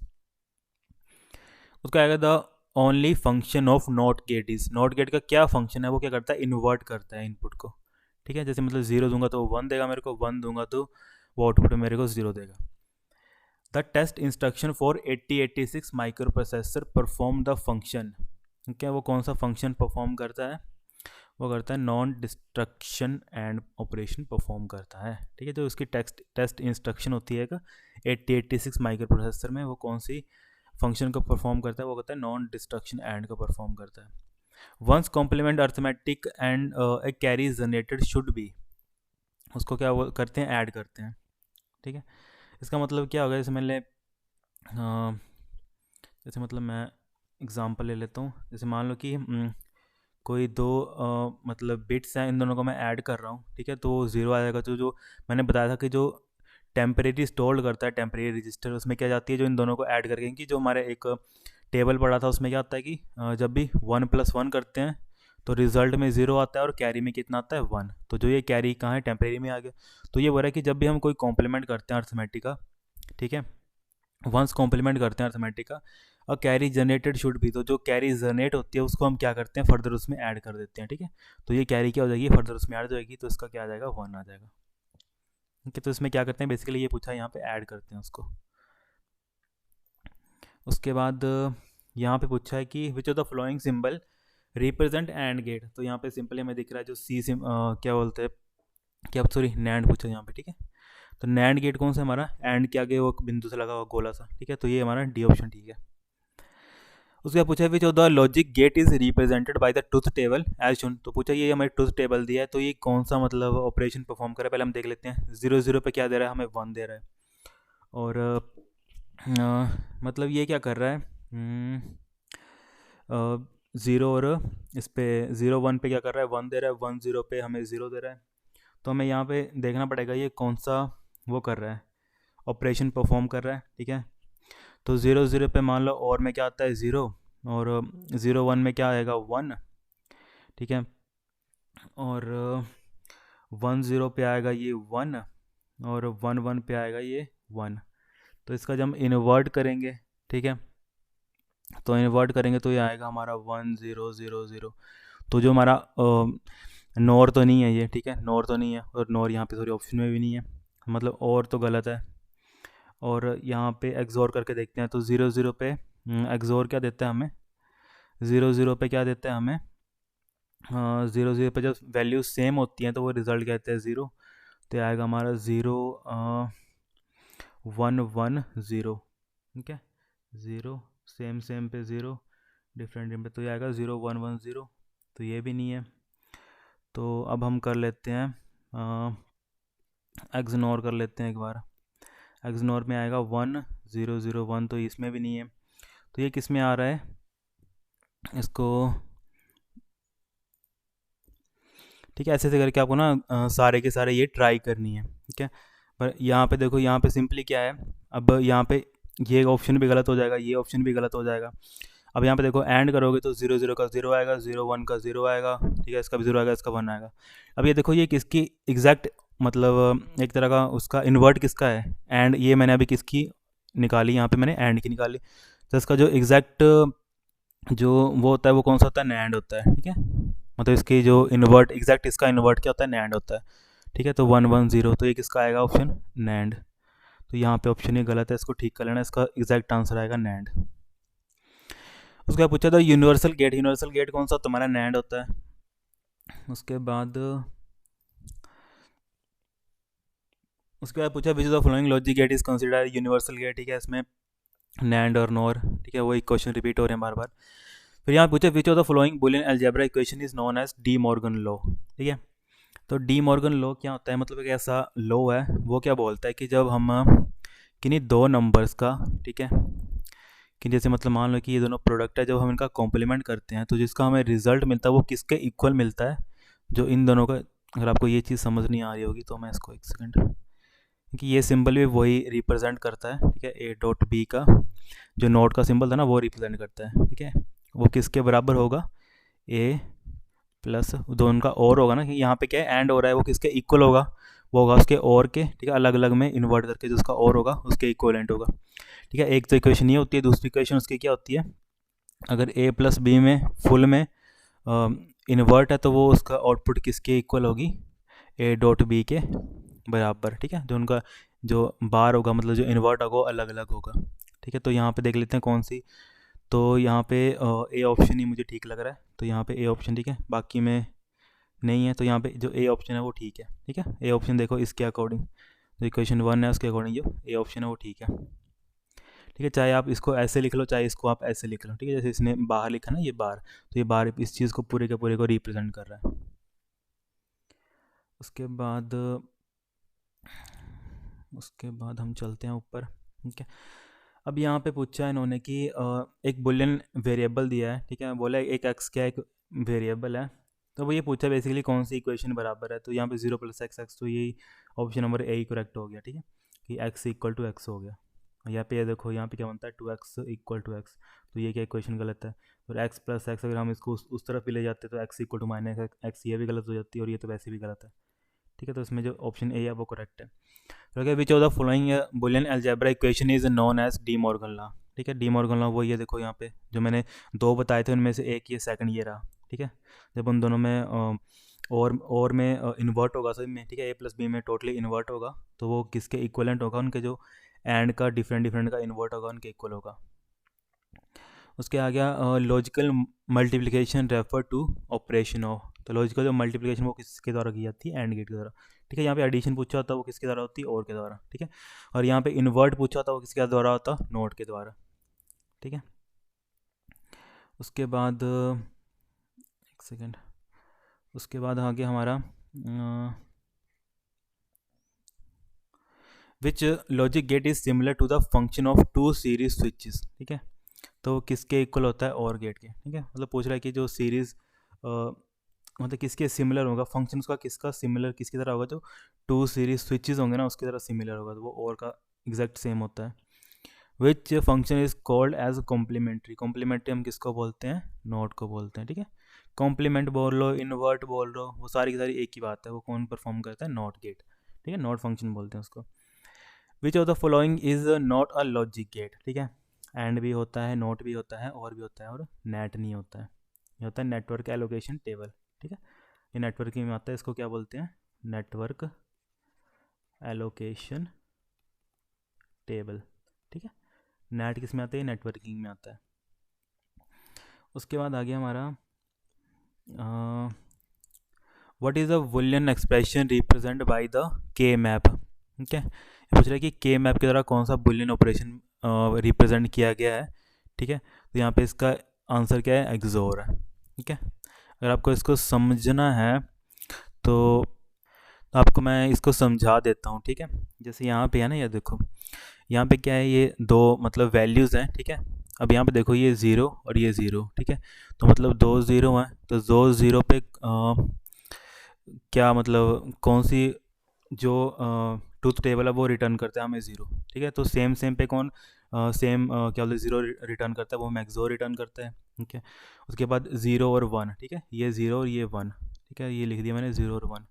उसका आएगा the only function of not gate is, not gate का क्या फंक्शन है, वो क्या करता है, इन्वर्ट करता है इनपुट को, ठीक है। जैसे मतलब 0 दूंगा तो 1 देगा मेरे को, 1 दूंगा तो वो आउटपुट में मेरे को 0 देगा। The test instruction for 8086 microprocessor perform the function, ठीक है। वो कौन सा फंक्शन परफॉर्म करता है, वो करता है non destruction and operation perform करता है, ठीक है। जो उसकी टेस्ट इंस्ट्रक्शन होती है 8086 माइक्रो प्रोसेसर में, वो कौन सी फंक्शन को परफॉर्म करता है, वो कहता है नॉन डिस्ट्रक्शन एंड को परफॉर्म करता है। Once complement arithmetic and a carry generated should be, उसको क्या वो करते हैं, ऐड करते हैं, ठीक है। इसका मतलब क्या होगा, जैसे मैंने जैसे मतलब मैं एग्जांपल ले लेता हूँ, जैसे मान लो कि कोई दो मतलब बिट्स हैं, इन दोनों को मैं ऐड कर रहा हूँ, ठीक है। तो 0 आ जाएगा, तो जो मैंने बताया था कि जो टेम्परेरी स्टोर करता है, टेम्परेरी रजिस्टर, उसमें क्या जाती है जो इन दोनों को ऐड करके कि जो हमारे एक टेबल पड़ा था उसमें क्या होता है कि जब भी 1+1 करते हैं तो रिजल्ट में 0 आता है और कैरी में कितना आता है 1। तो जो ये कैरी कहाँ है, टेम्परेरी में आ गया। तो ये बोल रहा है कि जब भी हम कोई कॉम्प्लीमेंट करते हैं अर्थमेटिक का, ठीक है, वंस कॉम्प्लीमेंट करते हैं अर्थमेटिक का, और कैरी जनरेटेड शुड भी, तो जो कैरी जनरेट होती है उसको हम क्या करते हैं, फर्दर उसमें ऐड कर देते हैं, ठीक है। तो ये कैरी क्या हो जाएगी, फर्दर उसमें ऐड हो जाएगी, तो इसका क्या आ जाएगा, 1 आ जाएगा। ठीक है, तो इसमें क्या करते हैं, बेसिकली ये पूछा यहाँ पे ऐड करते हैं उसको। उसके बाद यहाँ पे पूछा है कि which of the following symbol represent AND gate. तो यहाँ पे सिंपली हमें दिख रहा है जो क्या बोलते हैं, क्या सॉरी नैंड पूछा यहाँ पे, ठीक है। तो नैंड गेट कौन सा हमारा, एंड के आगे वो बिंदु से लगा हुआ गोला सा, ठीक है। तो ये हमारा डी ऑप्शन ठीक है। उसके बाद पूछा है which of the logic gate is represented by the truth table as shown. तो पूछा ये हमारे ट्रुथ टेबल दिया है, तो ये कौन सा मतलब ऑपरेशन परफॉर्म करे, पहले हम देख लेते हैं। 0 0 पे क्या दे रहा है, हमें 1 दे रहा है। और मतलब ये क्या कर रहा है, 0 और इस पे 0 1 पे क्या कर रहा है, 1 दे रहा है, 1 0 पे हमें 0 दे रहा है। तो हमें यहाँ पे देखना पड़ेगा ये कौन सा वो कर रहा है, ऑपरेशन परफॉर्म कर रहा है, ठीक है। तो 0 0 पे मान लो और में क्या आता है 0, और 0 1 में क्या आएगा 1, ठीक है। और 1 0 पे आएगा ये 1, और 1 1 पे आएगा ये 1। तो इसका जब हम इन्वर्ट करेंगे, ठीक है, तो इन्वर्ट करेंगे तो ये आएगा हमारा 1 0 0 0। तो जो हमारा नोर तो नहीं है ये, ठीक है, नोर तो नहीं है, और नोर यहाँ पे सॉरी ऑप्शन में भी नहीं है, मतलब और तो गलत है। और यहाँ पे एक्सोर करके देखते हैं, तो 0 0 पे एक्सोर क्या देता है हमें, 0 0 पे क्या देता है हमें, 0 0 पे जब वैल्यू सेम होती हैं तो वो रिज़ल्ट कहते हैं 0। तो ये आएगा हमारा 0 1 1 0, ठीक है। 0 सेम सेम पे 0, डिफरेंट पे, तो ये आएगा 0 1 1 0। तो ये भी नहीं है। तो अब हम कर लेते हैं एक्सनोर कर लेते हैं एक बार। एक्सनोर में आएगा 1 0 0 1, तो इसमें भी नहीं है। तो ये किस में आ रहा है, इसको ठीक है, ऐसे ऐसे करके आपको ना सारे के सारे ये ट्राई करनी है, ठीक है। पर यहाँ पे देखो, यहाँ पे सिंपली क्या है, अब यहाँ पे ये ऑप्शन भी गलत हो जाएगा, ये ऑप्शन भी गलत हो जाएगा। अब यहाँ पे देखो एंड करोगे तो 0 0 का 0 आएगा, 0 1 का 0 आएगा, ठीक है, इसका भी 0 आएगा, इसका 1 आएगा। अब ये देखो ये किसकी एग्जैक्ट मतलब एक तरह का उसका इन्वर्ट किसका है, एंड ये मैंने अभी किसकी निकाली, यहाँ पे मैंने एंड की निकाली। तो इसका जो एग्जैक्ट जो वो होता है वो कौन सा होता है, नैंड होता है, ठीक है। मतलब इसकी जो इन्वर्ट एग्जैक्ट इसका इन्वर्ट क्या होता है, नैंड होता है, ठीक है। तो 1 1 0, तो ये किसका आएगा ऑप्शन, नैंड। तो यहाँ पे ऑप्शन ये गलत है, इसको ठीक कर लेना, इसका एग्जैक्ट आंसर आएगा नैंड। उसके बाद पूछा था यूनिवर्सल गेट, यूनिवर्सल गेट कौन सा, तुम्हारा नैंड होता है। उसके बाद पूछा which of the following logic gate is consider universal gate, ठीक है। इसमें नैंड और नोर, ठीक है, वही क्वेश्चन रिपीट हो रहे हैं बार बार। फिर यहाँ पूछा which of the following Boolean algebra equation is known as De Morgan law, ठीक है। तो डी मॉर्गन लॉ क्या होता है, मतलब एक ऐसा लॉ है, वो क्या बोलता है कि जब हम किन्हीं दो नंबर्स का, ठीक है, कि जैसे मतलब मान लो कि ये दोनों प्रोडक्ट है, जब हम इनका कॉम्प्लीमेंट करते हैं तो जिसका हमें रिजल्ट मिलता है वो किसके इक्वल मिलता है, जो इन दोनों का। अगर आपको ये चीज़ समझ नहीं आ रही होगी तो मैं इसको एक सेकंड, क्योंकि ये सिंबल भी वही रिप्रेजेंट करता है, ठीक है, ए डॉट बी का जो नोट का सिंबल था ना वो रिप्रेजेंट करता है, ठीक है। वो किसके बराबर होगा, ए प्लस दोनों का और होगा ना, कि यहाँ पे क्या है एंड हो रहा है, वो किसके इक्वल होगा, वो होगा उसके और के, ठीक है, अलग अलग में इन्वर्ट करके जो उसका और होगा उसके इक्वलेंट होगा, ठीक है। एक तो इक्वेशन ये होती है, दूसरी इक्वेशन उसकी क्या होती है, अगर ए प्लस बी में फुल में इन्वर्ट है तो वो उसका आउटपुट किसके इक्वल होगी, ए डॉट बी के बराबर, ठीक है। जो उनका जो बार होगा मतलब जो इन्वर्ट होगा वो अलग अलग होगा, ठीक है। तो यहाँ पे देख लेते हैं कौन सी, तो यहाँ पे ए ऑप्शन ही मुझे ठीक लग रहा है, तो यहाँ पे ए ऑप्शन ठीक है, बाकी में नहीं है। तो यहाँ पे जो ए ऑप्शन है वो ठीक है, ठीक है। ए ऑप्शन देखो इसके अकॉर्डिंग, जो इक्वेशन 1 है उसके अकॉर्डिंग जो ए ऑप्शन है वो ठीक है, ठीक है। चाहे आप इसको ऐसे लिख लो, चाहे इसको आप ऐसे लिख लो, ठीक है। जैसे इसने बाहर लिखा ना ये बार, तो ये बार इस चीज़ को पूरे के पूरे को रिप्रेजेंट कर रहा है। उसके बाद हम चलते हैं ऊपर, ठीक है। अब यहाँ पे पूछा है इन्होंने कि एक बुलियन वेरिएबल दिया है, ठीक है, बोला एक एक्स क्या एक वेरिएबल है। तो वो ये पूछा बेसिकली कौन सी इक्वेशन बराबर है, तो यहाँ पे 0 + x x, तो यही option number A he correct हो गया, ठीक है। कि x इक्वल टू एक्स हो गया। यहाँ पे ये देखो, यहाँ पे क्या बनता है 2x इक्वल टू एक्स, तो ये क्या इक्वेशन गलत है। और x प्लस एक्स अगर हम इसको उस तरफ भी ले जाते तो x equal to minus x, ये भी गलत हो जाती है, और ये तो वैसे भी गलत है। ठीक है, तो इसमें जो ऑप्शन ए है वो करेक्ट है। तो क्या which of the following Boolean algebra equation is known as De Morgan law. ठीक है, डी मॉर्गन लॉ वो ये देखो, यहाँ पे जो मैंने दो बताए थे उनमें से एक ये सेकंड ये रहा। ठीक है, जब उन दोनों में और में इन्वर्ट होगा सभी में, ठीक है, ए प्लस बी में टोटली इन्वर्ट होगा, तो वो किसके इक्वलेंट होगा, उनके जो एंड का डिफरेंट डिफरेंट का इन्वर्ट होगा उनके इक्वल होगा। उसके आ गया logical multiplication refer to operation of. तो लॉजिकल जो मल्टीप्लिकेशन वो किसके द्वारा की जाती है, एंड गेट के द्वारा। ठीक है, यहाँ पे एडिशन पूछा होता है वो किसके द्वारा होती है, और के द्वारा। ठीक है, और यहाँ पे इन्वर्ट पूछा होता है वो किसके द्वारा होता है, नोट के द्वारा। ठीक है, उसके बाद एक सेकेंड, उसके बाद आ गया हमारा which logic gate is similar to the function of two series switches. ठीक है, तो किसके इक्वल होता है, और गेट के। ठीक है, मतलब पूछ रहा है कि जो सीरीज मतलब किसके सिमिलर होगा, फंक्शन उसका किसका सिमिलर किसकी तरह होगा, जो टू सीरीज स्विचेस होंगे ना उसकी तरह सिमिलर होगा, तो वो और का एग्जैक्ट सेम होता है। Which function is called as complementary. Complementary हम किसको बोलते हैं, नोट को बोलते हैं। ठीक है, कॉम्प्लीमेंट बोल लो, इन्वर्ट बोल लो, वो सारी की सारी एक ही बात है, वो कौन परफॉर्म करता है, नॉट गेट। ठीक है, नॉट फंक्शन बोलते हैं उसको। Which of the following is not a logic gate. ठीक है, एंड भी होता है, नोट भी होता है, और भी होता है, और नेट नहीं होता है। ये होता है नेटवर्क एलोकेशन टेबल। ठीक है, ये नेटवर्किंग में आता है, इसको क्या बोलते हैं, नेटवर्क एलोकेशन टेबल। ठीक है, नेट किस में आता है, नेटवर्किंग में आता है। उसके बाद आ गया हमारा what is a Boolean expression represent by the के मैप। ठीक है, ये पूछ रहा है कि के मैप के द्वारा कौन सा बुलियन ऑपरेशन रिप्रेजेंट किया गया है। ठीक है, तो यहाँ पे इसका आंसर क्या है, एक्सोर है। ठीक है, अगर आपको इसको समझना है तो आपको मैं इसको समझा देता हूँ। ठीक है, जैसे यहाँ पे है ना, ये देखो यहाँ पे क्या है, ये दो मतलब वैल्यूज़ हैं। ठीक है, अब यहाँ पे देखो ये ज़ीरो और ये ज़ीरो। ठीक है, तो मतलब दो ज़ीरो हैं, तो दो ज़ीरो पे क्या मतलब कौन सी जो ट्रूथ टेबल है वो रिटर्न करता है हमें ज़ीरो। ठीक है, तो सेम सेम पे कौन सेम क्या बोलते हैं ज़ीरो रिटर्न करता है, वो हमें एक्सोर रिटर्न करता है। ठीक है, उसके बाद ज़ीरो और वन। ठीक है, ये ज़ीरो और ये वन। ठीक है, ये लिख दिया मैंने, ज़ीरो और वन।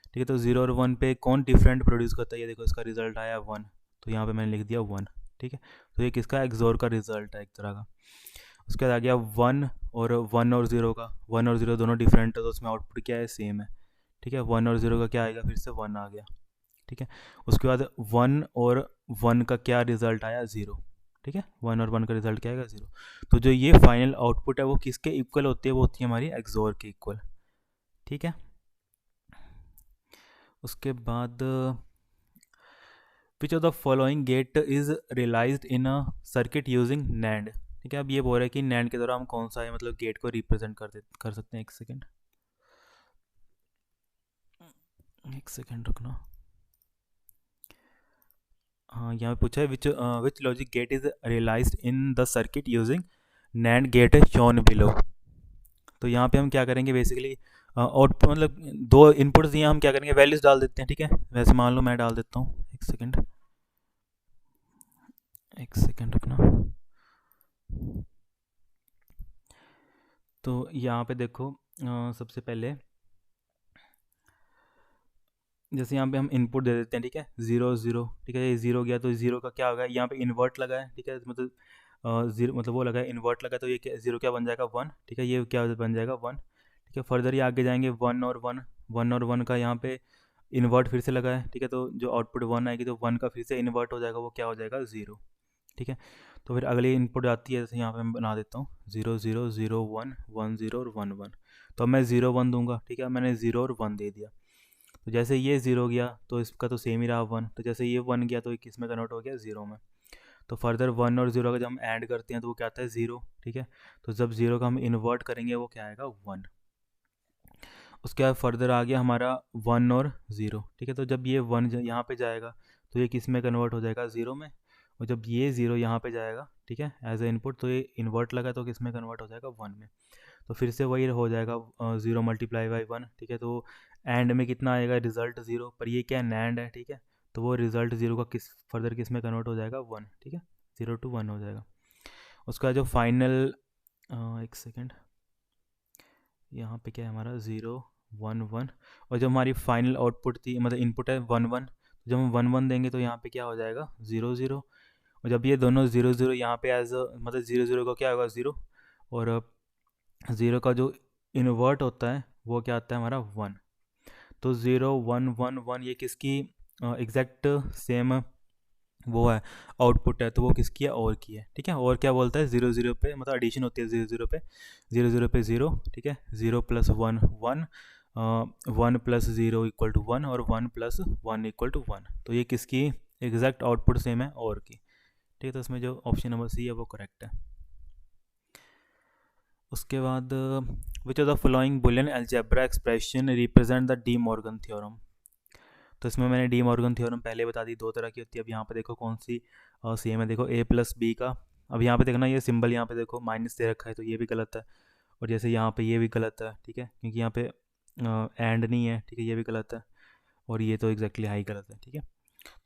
ठीक है, तो ज़ीरो और वन पे कौन डिफरेंट प्रोड्यूस करता है, ये देखो इसका रिजल्ट आया वन, तो यहाँ पे मैंने लिख दिया वन। ठीक है, तो ये किसका, एक्सोर का रिजल्ट है एक तरह का। उसके बाद आ गया वन और ज़ीरो का, वन और ज़ीरो दोनों डिफरेंट है, तो उसमें आउटपुट क्या है, सेम है। ठीक है, वन और ज़ीरो का क्या आएगा, फिर से वन आ गया। ठीक है, उसके बाद वन और वन का क्या रिजल्ट आया, ज़ीरो। ठीक है, वन और वन का रिजल्ट क्या आएगा, ज़ीरो। तो जो ये फाइनल आउटपुट है वो किसके इक्वल होती है, वो होती है हमारी एक्सोर के इक्वल। ठीक है, उसके बाद which of the following gate is realized in a circuit using NAND. ठीक है, अब ये बोल रहा है कि नैंड के द्वारा हम कौन सा है मतलब गेट को रिप्रेजेंट कर सकते हैं। एक सेकेंड, एक सेकेंड रुकना। हाँ, यहाँ पे पूछा है which logic gate is realized in the circuit using NAND gate shown below. तो यहाँ पे हम क्या करेंगे बेसिकली, आउटपुट मतलब दो इनपुट्स दिए, हम क्या करेंगे, वैल्यूज डाल देते हैं। ठीक है, वैसे मान लो मैं डाल देता हूँ, एक सेकेंड, एक सेकेंड रुकना। तो यहाँ पे देखो सबसे पहले जैसे यहाँ पे हम इनपुट दे देते हैं। ठीक है, ज़ीरो ज़ीरो। ठीक है, ये ज़ीरो गया तो ज़ीरो का क्या होगा, यहाँ पे इन्वर्ट लगा है। ठीक है, मतलब ज़ीरो मतलब वो लगा है, इन्वर्ट लगा, तो ये क्या, ज़ीरो क्या बन जाएगा, वन। ठीक है, ये क्या बन जाएगा, वन। ठीक है, फर्दर ये आगे जाएंगे, वन और वन का यहाँ पे इन्वर्ट फिर से लगा है। ठीक है, तो जो आउटपुट वन आएगी तो वन का फिर से इन्वर्ट हो जाएगा, वो क्या हो जाएगा, ज़ीरो। ठीक है, तो फिर अगली इनपुट आती है, जैसे यहाँ पे मैं बना देता हूँ, zero zero zero one, one zero और वन वन। तो अब मैं ज़ीरो वन दूंगा। ठीक है, मैंने ज़ीरो और वन दे दिया, तो जैसे ये ज़ीरो गया तो इसका तो सेम ही रहा वन, तो जैसे ये वन गया तो ये किस में कन्वर्ट हो गया, ज़ीरो में। तो फर्दर वन और ज़ीरो का जब हम ऐड करते हैं तो वो क्या आता है, ज़ीरो। ठीक है, तो जब ज़ीरो का हम इन्वर्ट करेंगे वो क्या आएगा, वन। उसके बाद फर्दर आ गया हमारा वन और ज़ीरो। ठीक है, तो जब ये वन यहाँ पे जाएगा तो ये किस में कन्वर्ट हो जाएगा, ज़ीरो में। और जब ये ज़ीरो यहाँ पे जाएगा, ठीक है, एज ए इनपुट, तो ये इन्वर्ट लगा तो किस में कन्वर्ट हो जाएगा, वन में। तो फिर से वही हो जाएगा, ज़ीरो मल्टीप्लाई बाई वन। ठीक है, तो एंड में कितना आएगा, रिजल्ट ज़ीरो, पर ये क्या नैंड है। ठीक है, तो वो रिज़ल्ट ज़ीरो का फर्दर किस में कन्वर्ट हो जाएगा, 1, ठीक है, 0 to 1 हो जाएगा। उसका जो फाइनल, एक सेकेंड, यहाँ पे क्या है हमारा 0 1 1, और जो हमारी फाइनल आउटपुट थी मतलब इनपुट है 1 1, जब हम 1 1 देंगे तो यहाँ पे क्या हो जाएगा 0 0, और जब ये दोनों 0 0 यहाँ पे एज मतलब 0 0 का क्या होगा 0, और 0 का जो इन्वर्ट होता है वो क्या आता है हमारा 1, तो 0 1 1 1 ये किसकी एग्जैक्ट सेम वो है आउटपुट है, तो वो किसकी है, और की है, ठीक है। और क्या बोलता है 0 0 पे मतलब एडिशन होती है 0 0 पे, 0 0 पे 0, ठीक है, 0 प्लस 1 1, 1 प्लस 0 इक्वल टू 1, और 1 प्लस 1 इक्वल टू 1, तो ये किसकी एग्जैक्ट आउटपुट सेम है, और की, ठीक है। तो इसमें जो ऑप्शन नंबर सी है वो करेक्ट है। उसके बाद which of the following Boolean algebra expression represent the De Morgan theorem, तो इसमें मैंने डी मॉर्गन थ्योरम पहले बता दी, दो तरह की होती है। अब यहाँ पे देखो कौन सी सेम है, देखो ए प्लस बी का, अब यहाँ पे देखना ये सिंबल यहाँ पे देखो माइनस दे रखा है, तो ये भी गलत है, और जैसे यहाँ पे ये भी गलत है, ठीक है, क्योंकि यहाँ पे एंड नहीं है, ठीक है, ये भी गलत है, और ये तो एग्जैक्टली हाई गलत है, ठीक है।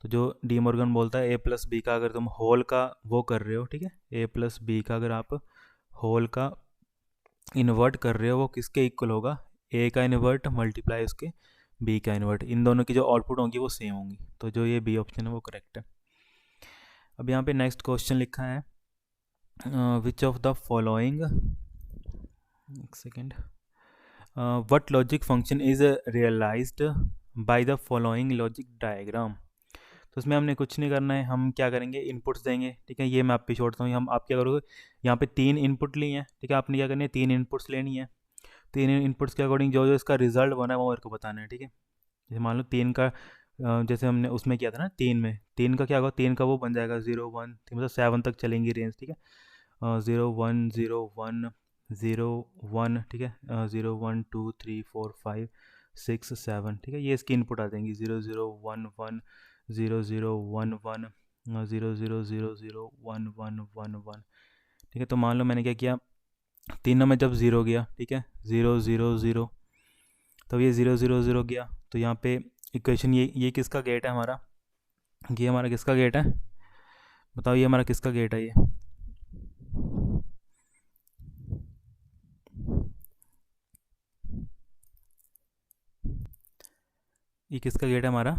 तो जो डी मॉर्गन बोलता है ए प्लस बी का अगर तुम होल का वो कर रहे हो, ठीक है, ए प्लस बी का अगर आप होल का इन्वर्ट कर रहे हो, वो किसके इक्वल होगा, ए का इन्वर्ट मल्टीप्लाई उसके बी का इन्वर्ट, इन दोनों की जो आउटपुट होंगी वो सेम होंगी, तो जो ये बी ऑप्शन है वो करेक्ट है। अब यहाँ पे नेक्स्ट क्वेश्चन लिखा है विच ऑफ द फॉलोइंग, एक second, what logic function is realized by the following logic diagram, तो इसमें हमने कुछ नहीं करना है, हम क्या करेंगे इनपुट्स देंगे, ठीक है, ये मैं आप पे छोड़ता हूँ, हम आप क्या करोगे, यहाँ पे 3 इनपुट लिए हैं, ठीक है, आपने क्या करनी है 3 इनपुट्स लेनी है, 3 इनपुट्स के अकॉर्डिंग जो जो इसका रिजल्ट बना है वो मेरे को बताना है, ठीक है। जैसे मान लो 3 का जैसे हमने उसमें किया था ना 3 में, 3 का क्या होगा, 3 का वो बन जाएगा 0 1, मतलब 7 तक चलेंगी रेंज, ठीक है, 0 1 0 1 0 1, ठीक है, 0 1 2 3 4 5 6 7, ठीक है, ये इसकी इनपुट आ जाएंगी 0 0 1 1 0 0 1 1 0 0 0 0 1 1 1 1, ठीक है। तो मान लो मैंने क्या किया, तीनों में जब ज़ीरो गया, ठीक है, 0 0 0, तब ये 0 0 0 गया, तो यहाँ पे इक्वेशन ये किसका गेट है हमारा, ये हमारा किसका गेट है, बताओ ये हमारा किसका गेट है, ये किसका गेट है हमारा,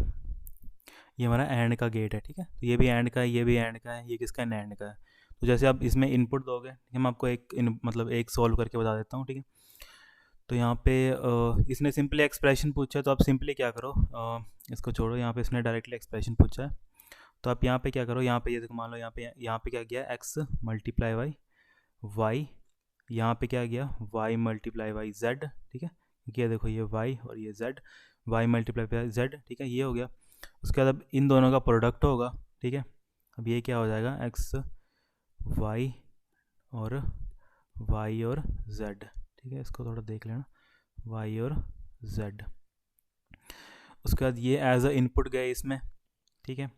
ये हमारा एंड का गेट है, ठीक है, तो ये भी एंड का है, ये भी एंड का है, ये किसका एंड का है। तो जैसे आप इसमें इनपुट दोगे, मैं आपको मतलब एक सॉल्व करके बता देता हूँ, ठीक है। तो यहाँ पे इसने सिंपली एक्सप्रेशन पूछा है, तो आप सिंपली क्या करो, इसको छोड़ो, यहाँ पे इसने डायरेक्टली एक्सप्रेशन पूछा है, तो आप यहाँ पे क्या करो, यहाँ पे ये देखो मान लो यहाँ पे क्या गया x मल्टीप्लाई वाई वाई, यहाँ पे क्या गया y मल्टीप्लाई वाई जेड, ठीक है, क्योंकि ये देखो ये y और ये z, y multiply by z, ठीक है, ये हो गया। उसके बाद अब इन दोनों का प्रोडक्ट होगा, ठीक है, अब ये क्या हो जाएगा x y और y और z, ठीक है, इसको थोड़ा देख लेना y और z। उसके बाद ये एज अ इनपुट गए इसमें, ठीक है,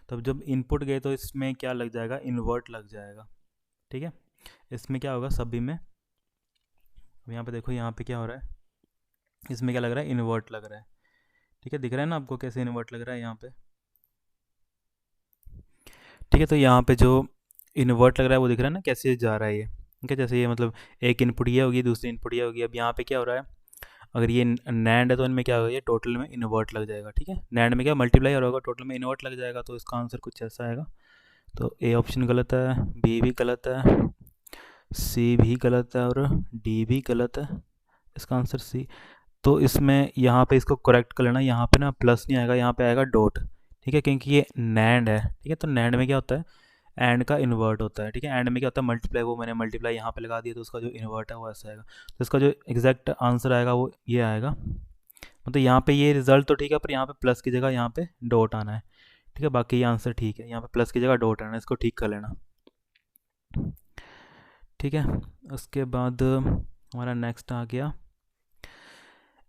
तब जब इनपुट गए तो इसमें क्या लग जाएगा, इन्वर्ट लग जाएगा, ठीक है, इसमें क्या होगा सभी में, अब यहाँ पे देखो यहाँ पे क्या हो रहा है, इसमें क्या लग रहा है, इन्वर्ट लग रहा है, ठीक है, दिख रहा है ना आपको कैसे इन्वर्ट लग रहा है यहाँ पे, ठीक है। तो यहाँ पे जो इन्वर्ट लग रहा है वो दिख रहा है ना कैसे जा रहा है ये, ठीक है, जैसे ये मतलब एक इनपुट ये होगी दूसरी इनपुट ये होगी, अब यहाँ पे क्या हो रहा है, अगर ये नैंड है तो इनमें क्या होगा, ये टोटल में इन्वर्ट लग जाएगा, ठीक है, नैंड में क्या मल्टीप्लाई हो रहा होगा, टोटल में इन्वर्ट लग जाएगा, तो इसका आंसर कुछ ऐसा आएगा। तो ए ऑप्शन गलत है, बी भी गलत है, सी भी गलत है, और डी भी गलत है, इसका आंसर सी। तो इसमें यहाँ पे इसको करेक्ट कर लेना, यहाँ पे ना प्लस नहीं आएगा, यहाँ पे आएगा डॉट, ठीक है, क्योंकि ये नैंड है, ठीक है, तो नैंड में क्या होता है, एंड का इन्वर्ट होता है, ठीक है, एंड में क्या होता है मल्टीप्लाई, वो मैंने मल्टीप्लाई यहाँ पे लगा दिया, तो उसका जो इन्वर्ट है वो ऐसा आएगा, तो इसका जो एग्जैक्ट आंसर आएगा वो ये आएगा, मतलब यहाँ पे ये रिजल्ट तो ठीक है, पर यहाँ पे प्लस की जगह यहाँ पे डॉट आना है, ठीक है, बाकी ये आंसर ठीक है, यहाँ पे प्लस की जगह डॉट आना है, इसको ठीक कर लेना, ठीक है। उसके बाद हमारा नेक्स्ट आ गया,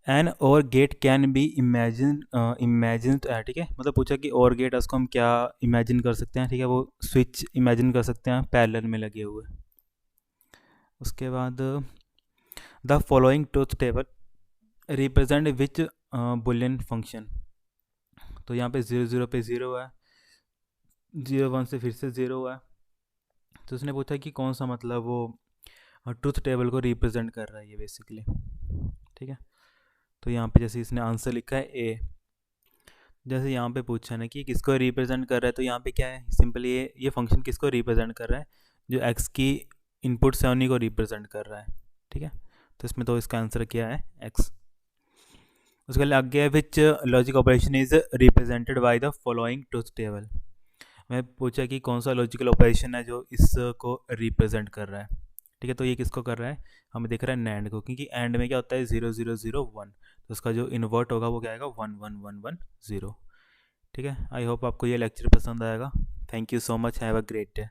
एन और गेट कैन बी इमेजिन, ठीक है, मतलब पूछा कि और गेट उसको हम क्या इमेजिन कर सकते हैं, ठीक है, वो स्विच इमेजिन कर सकते हैं पैरेलल में लगे हुए। उसके बाद the following truth table represent which Boolean function, तो यहाँ पे 0 0 पे 0 है, 0 1 से फिर से 0 है। तो उसने पूछा कि कौन सा मतलब वो ट्रुथ टेबल को रिप्रेजेंट कर रहा है ये बेसिकली। ठीक है, तो यहाँ पे जैसे इसने आंसर लिखा है ए, जैसे यहाँ पे पूछा ना कि किसको रिप्रेजेंट कर रहा है, तो यहाँ पे क्या है, सिंपली ये फंक्शन किसको रिप्रेजेंट कर रहा है, जो एक्स की इनपुट्स है उन्हीं को रिप्रेजेंट कर रहा है। ठीक है, तो इसमें तो इसका आंसर क्या है, एक्स। उसके लिए आगे है which logic operation is represented by the following truth table. मैं पूछा कि कौन सा लॉजिकल ऑपरेशन है जो इसको रिप्रेजेंट कर रहा है। ठीक है, तो ये किसको कर रहा है, हमें दिख रहा है नैंड को, क्योंकि एंड में क्या होता है 0 0 0 1, तो उसका जो इन्वर्ट होगा वो क्या आएगा 1 1 1 1 0। ठीक है, आई होप आपको ये लेक्चर पसंद आएगा। Thank you so much, have a great day.